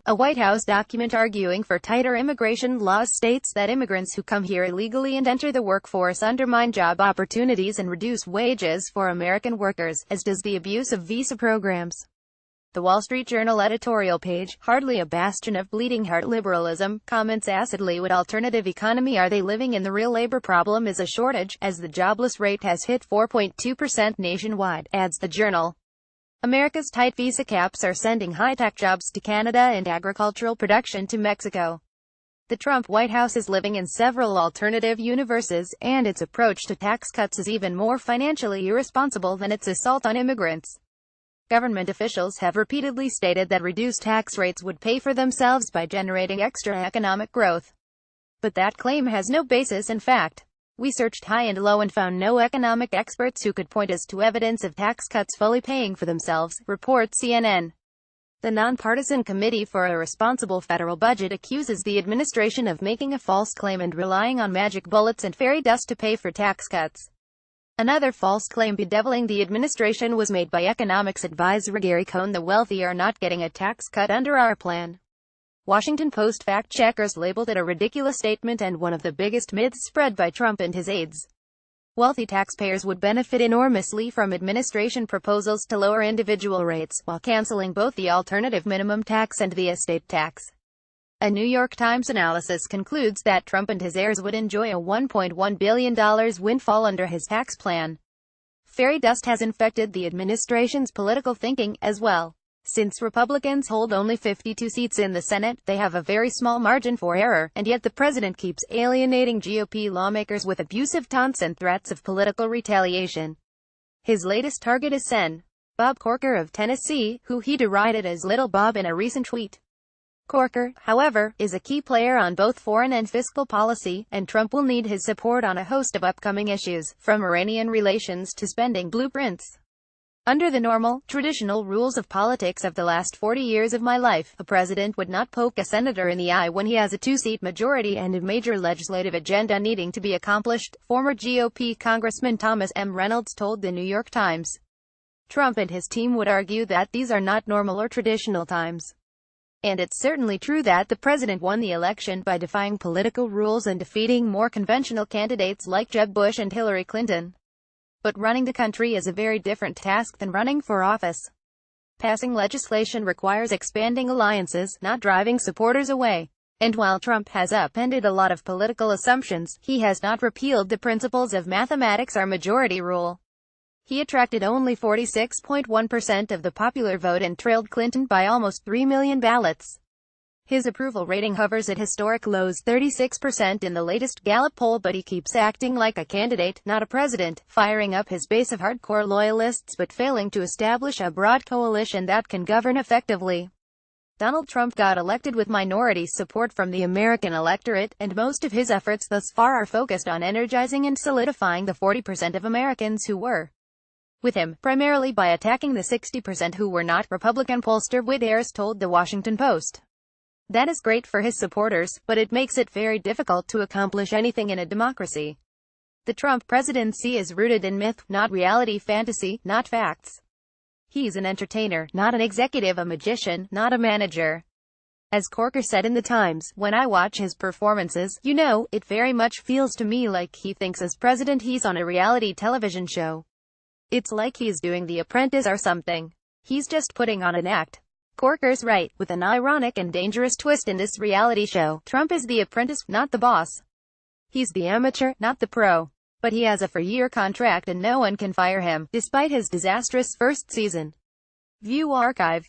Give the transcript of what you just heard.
A White House document arguing for tighter immigration laws states that immigrants who come here illegally and enter the workforce undermine job opportunities and reduce wages for American workers, as does the abuse of visa programs. The Wall Street Journal editorial page, hardly a bastion of bleeding-heart liberalism, comments acidly, what alternative economy are they living in? The real labor problem is a shortage, as the jobless rate has hit 4.2% nationwide, adds the Journal. America's tight visa caps are sending high-tech jobs to Canada and agricultural production to Mexico. The Trump White House is living in several alternative universes, and its approach to tax cuts is even more financially irresponsible than its assault on immigrants. Government officials have repeatedly stated that reduced tax rates would pay for themselves by generating extra economic growth. But that claim has no basis in fact. We searched high and low and found no economic experts who could point us to evidence of tax cuts fully paying for themselves, reports CNN. The Nonpartisan Committee for a Responsible Federal Budget accuses the administration of making a false claim and relying on magic bullets and fairy dust to pay for tax cuts. Another false claim bedeviling the administration was made by economics advisor Gary Cohn: the wealthy are not getting a tax cut under our plan. Washington Post fact-checkers labeled it a ridiculous statement and one of the biggest myths spread by Trump and his aides. Wealthy taxpayers would benefit enormously from administration proposals to lower individual rates, while canceling both the alternative minimum tax and the estate tax. A New York Times analysis concludes that Trump and his heirs would enjoy a $1.1 billion windfall under his tax plan. Fairy dust has infected the administration's political thinking, as well. Since Republicans hold only 52 seats in the Senate, they have a very small margin for error, and yet the president keeps alienating GOP lawmakers with abusive taunts and threats of political retaliation. His latest target is Sen. Bob Corker of Tennessee, who he derided as Little Bob in a recent tweet. Corker, however, is a key player on both foreign and fiscal policy, and Trump will need his support on a host of upcoming issues, from Iranian relations to spending blueprints. Under the normal, traditional rules of politics of the last 40 years of my life, a president would not poke a senator in the eye when he has a two-seat majority and a major legislative agenda needing to be accomplished, former GOP Congressman Thomas M. Reynolds told the New York Times. Trump and his team would argue that these are not normal or traditional times. And it's certainly true that the president won the election by defying political rules and defeating more conventional candidates like Jeb Bush and Hillary Clinton. But running the country is a very different task than running for office. Passing legislation requires expanding alliances, not driving supporters away. And while Trump has upended a lot of political assumptions, he has not repealed the principles of mathematics or majority rule. He attracted only 46.1% of the popular vote and trailed Clinton by almost 3 million ballots. His approval rating hovers at historic lows, 36% in the latest Gallup poll, but he keeps acting like a candidate, not a president, firing up his base of hardcore loyalists but failing to establish a broad coalition that can govern effectively. Donald Trump got elected with minority support from the American electorate, and most of his efforts thus far are focused on energizing and solidifying the 40% of Americans who were with him, primarily by attacking the 60% who were not, Republican pollster Whit Ayers told The Washington Post. That is great for his supporters, but it makes it very difficult to accomplish anything in a democracy. The Trump presidency is rooted in myth, not reality, fantasy, not facts. He's an entertainer, not an executive, a magician, not a manager. As Corker said in the Times, when I watch his performances, you know, it very much feels to me like he thinks as president he's on a reality television show. It's like he's doing The Apprentice or something. He's just putting on an act. Corker's right, with an ironic and dangerous twist in this reality show. Trump is the apprentice, not the boss. He's the amateur, not the pro. But he has a 4-year contract and no one can fire him, despite his disastrous first season. View archive.